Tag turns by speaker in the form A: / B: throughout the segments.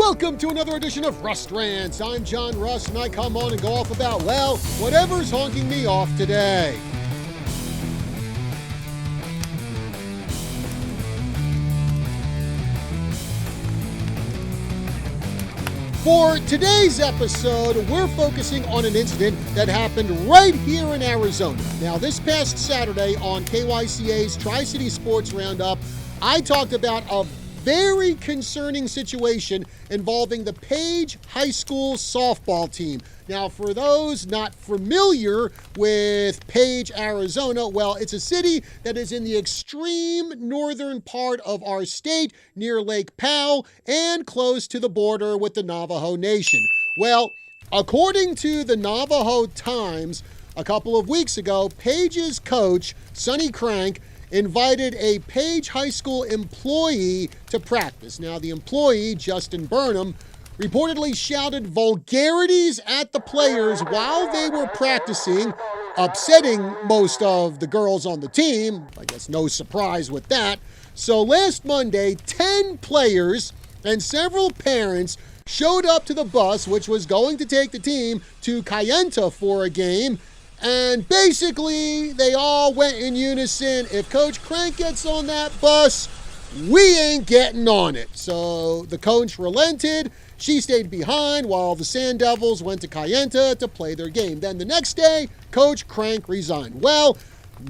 A: Welcome to another edition of Rust Rants. I'm John Rust, and I come on and go off about, well, whatever's honking me off today. For today's episode, we're focusing on an incident that happened right here in Arizona. Now, this past Saturday on KYCA's Tri-City Sports Roundup, I talked about a very concerning situation involving the Page High School softball team. Now, for those not familiar with Page, Arizona, well, it's a city that is in the extreme northern part of our state near Lake Powell and close to the border with the Navajo Nation. Well, according to the Navajo Times, a couple of weeks ago, Page's coach, Sonny Crank, invited a Page High School employee to practice. Now, the employee, Justin Burnham, reportedly shouted vulgarities at the players while they were practicing, upsetting most of the girls on the team. I guess no surprise with that. So last Monday, 10 players and several parents showed up to the bus, which was going to take the team to KYCA for a game. And basically, they all went in unison. If Coach Crank gets on that bus, we ain't getting on it. So the coach relented. She stayed behind while the Sand Devils went to KYCA to play their game. Then the next day, Coach Crank resigned. Well,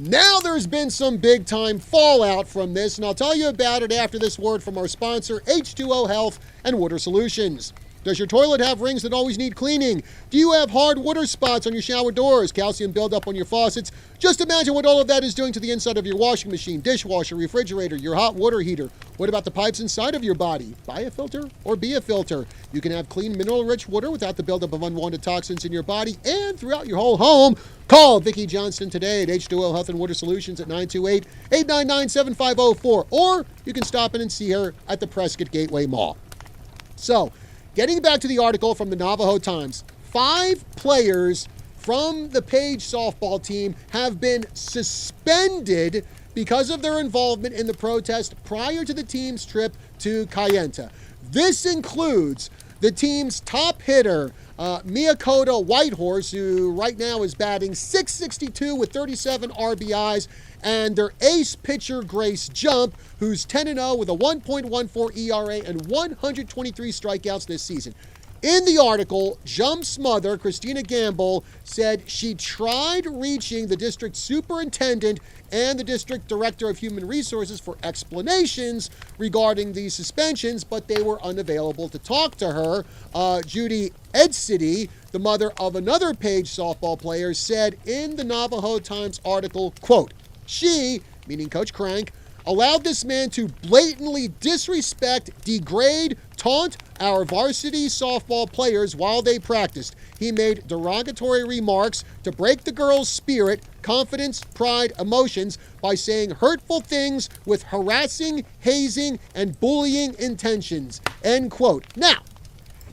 A: now there's been some big-time fallout from this, and I'll tell you about it after this word from our sponsor, H2O Health and Water Solutions. Does your toilet have rings that always need cleaning? Do you have hard water spots on your shower doors, calcium buildup on your faucets? Just imagine what all of that is doing to the inside of your washing machine, dishwasher, refrigerator, your hot water heater. What about the pipes inside of your body? Buy a filter or be a filter. You can have clean, mineral-rich water without the buildup of unwanted toxins in your body and throughout your whole home. Call Vicki Johnston today at H2O Health and Water Solutions at 928-899-7504. Or you can stop in and see her at the Prescott Gateway Mall. So, getting back to the article from the Navajo Times, 5 players from the Page softball team have been suspended because of their involvement in the protest prior to the team's trip to KYCA. This includes the team's top hitter, Miyakota Whitehorse, who right now is batting .662 with 37 RBIs, and their ace pitcher, Grace Jump, who's 10-0 with a 1.14 ERA and 123 strikeouts this season. In the article, Jump's mother, Christina Gamble, said she tried reaching the district superintendent and the district director of human resources for explanations regarding these suspensions, but they were unavailable to talk to her. Judy Edcity, the mother of another Page softball player, said in the Navajo Times article, quote, "She," meaning Coach Crank, "allowed this man to blatantly disrespect, degrade, taunt our varsity softball players while they practiced. He made derogatory remarks to break the girls' spirit, confidence, pride, emotions by saying hurtful things with harassing, hazing, and bullying intentions." End quote. Now,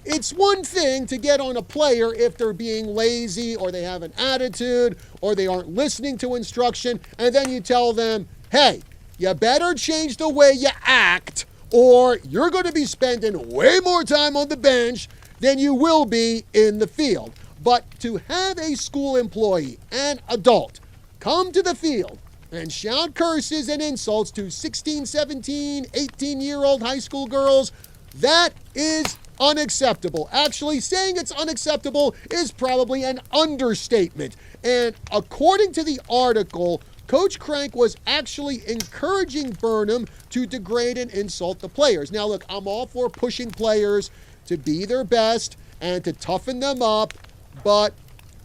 A: it's one thing to get on a player if they're being lazy or they have an attitude or they aren't listening to instruction, and then you tell them, hey, you better change the way you act or you're going to be spending way more time on the bench than you will be in the field. But to have a school employee, an adult, come to the field and shout curses and insults to 16, 17, 18-year-old high school girls, that is unacceptable. Actually, saying it's unacceptable is probably an understatement. And according to the article, Coach Crank was actually encouraging Burnham to degrade and insult the players. Now, look, I'm all for pushing players to be their best and to toughen them up, but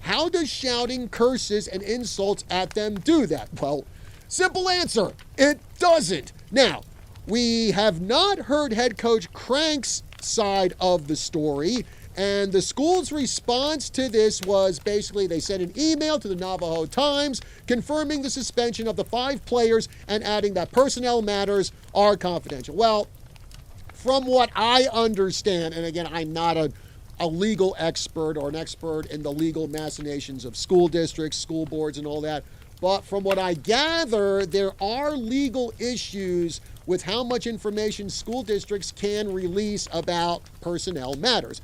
A: how does shouting curses and insults at them do that? Well, simple answer, it doesn't. Now, we have not heard head coach Crank's side of the story, and the school's response to this was basically they sent an email to the Navajo Times confirming the suspension of the 5 players and adding that personnel matters are confidential. Well, from what I understand, and again, I'm not a legal expert or an expert in the legal machinations of school districts, school boards, and all that, but from what I gather, there are legal issues with how much information school districts can release about personnel matters.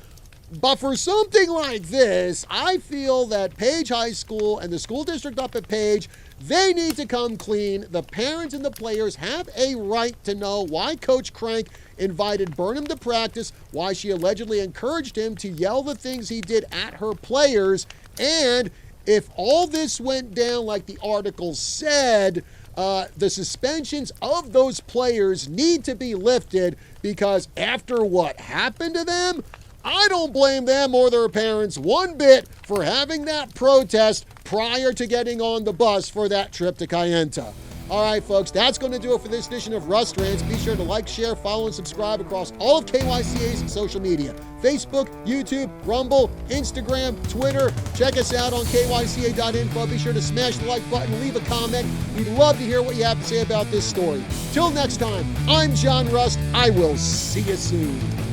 A: But for something like this, I feel that Page High School and the school district up at Page, they need to come clean. The parents and the players have a right to know why Coach Crank invited Burnham to practice, why she allegedly encouraged him to yell the things he did at her players, and if all this went down like the article said, the suspensions of those players need to be lifted, because after what happened to them, I don't blame them or their parents one bit for having that protest prior to getting on the bus for that trip to Kayenta. All right, folks, that's going to do it for this edition of Rust Rants. Be sure to like, share, follow, and subscribe across all of KYCA's social media. Facebook, YouTube, Rumble, Instagram, Twitter. Check us out on kyca.info. Be sure to smash the like button, leave a comment. We'd love to hear what you have to say about this story. Till next time, I'm John Rust. I will see you soon.